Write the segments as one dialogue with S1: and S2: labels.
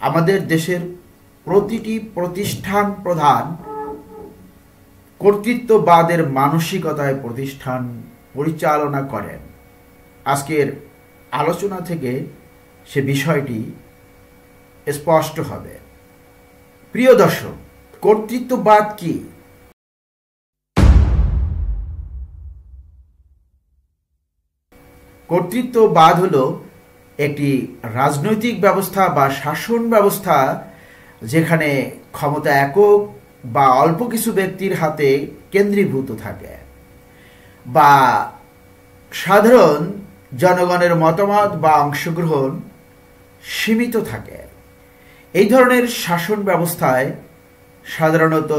S1: আমাদের দেশের প্রতিটি প্রতিষ্ঠান প্রধান কর্তৃত্ববাদের মানসিকতায় প্রতিষ্ঠান পরিচালনা করেন। আজকের আলোচনা থেকে সে বিষয়টি স্পষ্ট হবে। প্রিয় দর্শক, কর্তৃত্ববাদ কি? কর্তৃত্ববাদ হলো একটি রাজনৈতিক ব্যবস্থা বা শাসন ব্যবস্থা যেখানে ক্ষমতা একক বা অল্প কিছু ব্যক্তির হাতে কেন্দ্রীভূত থাকে বা সাধারণ জনগণের মতামত বা অংশগ্রহণ সীমিত থাকে। এই ধরনের শাসন ব্যবস্থায় সাধারণত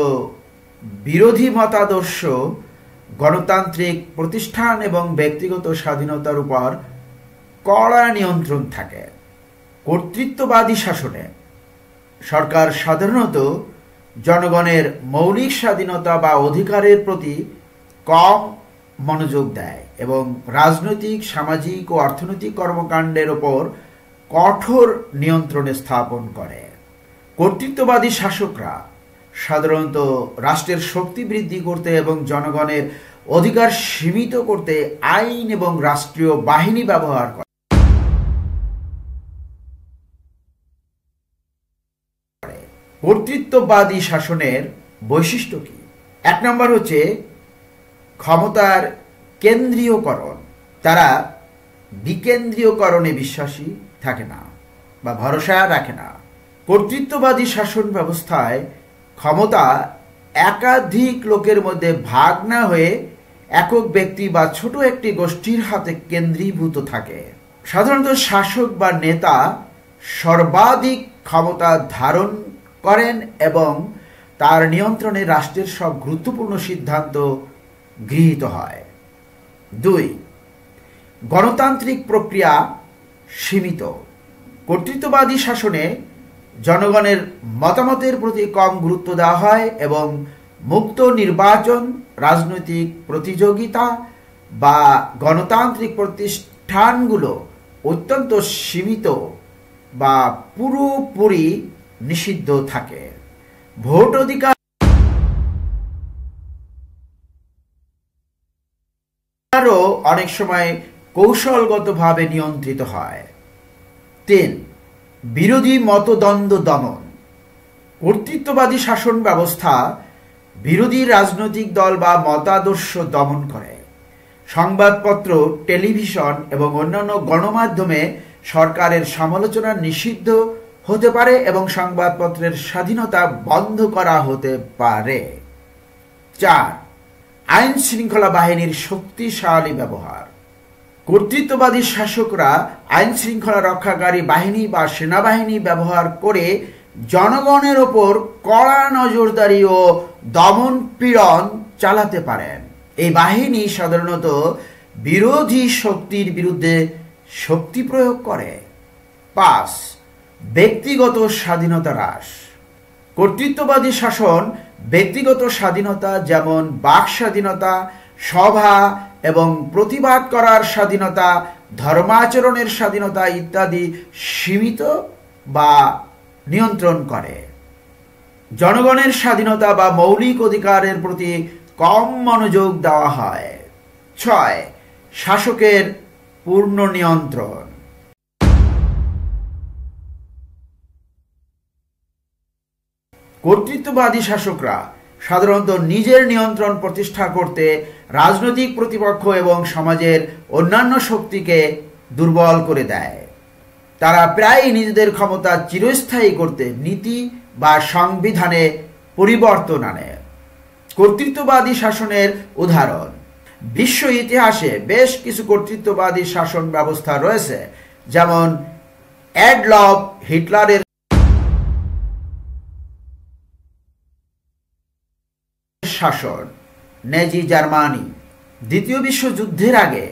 S1: বিরোধী মতাদর্শ, গণতান্ত্রিক প্রতিষ্ঠান এবং ব্যক্তিগত স্বাধীনতার উপর কড়া নিয়ন্ত্রণ থাকে। কর্তৃত্ববাদী শাসনে সরকার সাধারণত জনগণের মৌলিক স্বাধীনতা বা অধিকারের প্রতি কম মনোযোগ দেয় এবং রাজনৈতিক, সামাজিক ও অর্থনৈতিক কর্মকাণ্ডের ওপর কঠোর নিয়ন্ত্রণ স্থাপন করে। কর্তৃত্ববাদী শাসকরা সাধারণত রাষ্ট্রের শক্তি বৃদ্ধি করতে এবং জনগণের অধিকার সীমিত করতে আইন এবং রাষ্ট্রীয় বাহিনী ব্যবহার করে। কর্তৃত্ববাদী শাসনের বৈশিষ্ট্য কি? 1 নম্বর হচ্ছে ক্ষমতার কেন্দ্রীয়করণ। তারা বিকেন্দ্রীয়করণে বিশ্বাসী থাকে না বা ভরসা রাখে না। কর্তৃত্ববাদী শাসন ব্যবস্থায় ক্ষমতা একাধিক লোকের মধ্যে ভাগ না হয়ে একক ব্যক্তি বা ছোট একটি গোষ্ঠীর হাতে কেন্দ্রীভূত থাকে। সাধারণত শাসক বা নেতা সর্বাধিক ক্ষমতা ধারণ করেন এবং তার নিয়ন্ত্রণে রাষ্ট্রের সব গুরুত্বপূর্ণ সিদ্ধান্ত গৃহীত হয়। 2, গণতান্ত্রিক প্রক্রিয়া সীমিত। কর্তৃত্ববাদী শাসনে জনগণের মতামতের প্রতি কম গুরুত্ব দেওয়া হয় এবং মুক্ত নির্বাচন, রাজনৈতিক প্রতিযোগিতা বা গণতান্ত্রিক প্রতিষ্ঠানগুলো অত্যন্ত সীমিত বা পুরোপুরি নিষিদ্ধ থাকে। ভোট অধিকার অনেক সময় কৌশলগতভাবে নিয়ন্ত্রিত হয়। 3, বিরোধী মতদ্বন্দ্ব দমন। কর্তৃত্ববাদী শাসন ব্যবস্থা বিরোধী রাজনৈতিক দল বা মতাদর্শ দমন করে। সংবাদপত্র, টেলিভিশন এবং অন্যান্য গণমাধ্যমে সরকারের সমালোচনা নিষিদ্ধ হতে পারে এবং সংবাদপত্রের স্বাধীনতা বন্ধ করা হতে পারে। 4, আইন শৃঙ্খলা বাহিনীর শক্তিশালী ব্যবহার। কর্তৃত্ববাদী শাসকরা আইন শৃঙ্খলা রক্ষাকারী বাহিনী বা সেনাবাহিনী ব্যবহার করে জনগণের ওপর কড়া নজরদারি ও দমন পীড়ন চালাতে পারেন। এই বাহিনী সাধারণত বিরোধী শক্তির বিরুদ্ধে শক্তি প্রয়োগ করে। 5, ব্যক্তিগত স্বাধীনতা হ্রাস। কর্তৃত্ববাদী শাসন ব্যক্তিগত স্বাধীনতা যেমন বাক স্বাধীনতা, সভা এবং প্রতিবাদ করার স্বাধীনতা, ধর্মাচরণের স্বাধীনতা ইত্যাদি সীমিত বা নিয়ন্ত্রণ করে। জনগণের স্বাধীনতা বা মৌলিক অধিকারের প্রতি কম মনোযোগ দেওয়া হয়। 6, শাসকের পূর্ণ নিয়ন্ত্রণ। কর্তৃত্ববাদী শাসকরা সাধারণত নিজের নিয়ন্ত্রণ প্রতিষ্ঠা করতে রাজনৈতিক প্রতিপক্ষ এবং সমাজের অন্যান্য শক্তিকে দুর্বল করে দেয়। তারা প্রায়ই নিজেদের ক্ষমতা চিরস্থায়ী করতে নীতি বা সংবিধানে পরিবর্তন আনে। কর্তৃত্ববাদী শাসনের উদাহরণ: বিশ্ব ইতিহাসে বেশ কিছু কর্তৃত্ববাদী শাসন ব্যবস্থা রয়েছে, যেমন অ্যাডলফ হিটলারের শাসন, নেজি জার্মানি। দ্বিতীয় বিশ্বযুদ্ধের আগে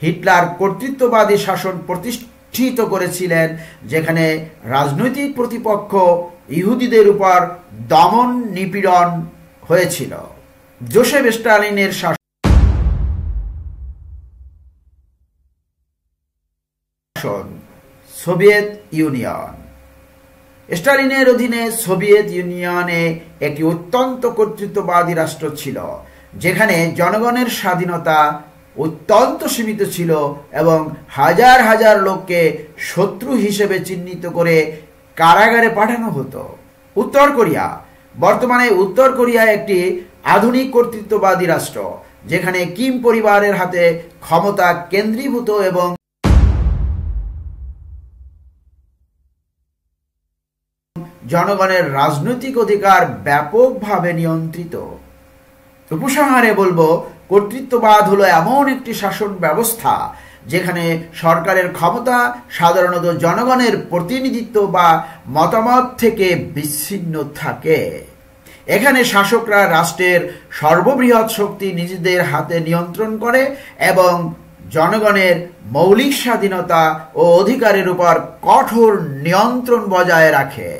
S1: হিটলার কর্তৃত্ববাদী শাসন প্রতিষ্ঠিত করেছিলেন, যেখানে রাজনৈতিক প্রতিপক্ষ ইহুদিদের উপর দমন নিপীড়ন হয়েছিল। জোসেফ স্টালিনের শাসন, সোভিয়েত ইউনিয়ন। স্টালিনের অধীনে সোভিয়েত ইউনিয়নে একটি অত্যন্ত কর্তৃত্ববাদী রাষ্ট্র ছিল, যেখানে জনগণের স্বাধীনতা অত্যন্ত সীমিত ছিল এবং হাজার হাজার লোককে শত্রু হিসেবে চিহ্নিত করে কারাগারে পাঠানো হতো। উত্তর কোরিয়া। বর্তমানে উত্তর কোরিয়া একটি আধুনিক কর্তৃত্ববাদী রাষ্ট্র, যেখানে কিম পরিবারের হাতে ক্ষমতা কেন্দ্রীভূত এবং জনগণের রাজনৈতিক অধিকার ব্যাপকভাবে নিয়ন্ত্রিত। উপসংহারে বলবো, কর্তৃত্ববাদ হলো এমন একটি শাসন ব্যবস্থা যেখানে সরকারের ক্ষমতা সাধারণত জনগণের প্রতিনিধিত্ব বা মতামত থেকে বিচ্ছিন্ন থাকে। এখানে শাসকরা রাষ্ট্রের সর্ববৃহৎ শক্তি নিজেদের হাতে নিয়ন্ত্রণ করে এবং জনগণের মৌলিক স্বাধীনতা ও অধিকারের উপর কঠোর নিয়ন্ত্রণ বজায় রাখে।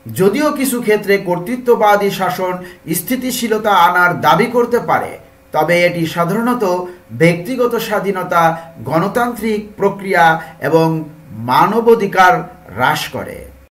S1: যদিও কিছু ক্ষেত্রে কর্তৃত্ববাদী শাসন স্থিতিশীলতা আনার দাবি করতে পারে, তবে এটি সাধারণত ব্যক্তিগত স্বাধীনতা, গণতান্ত্রিক প্রক্রিয়া এবং মানবাধিকার হ্রাস করে।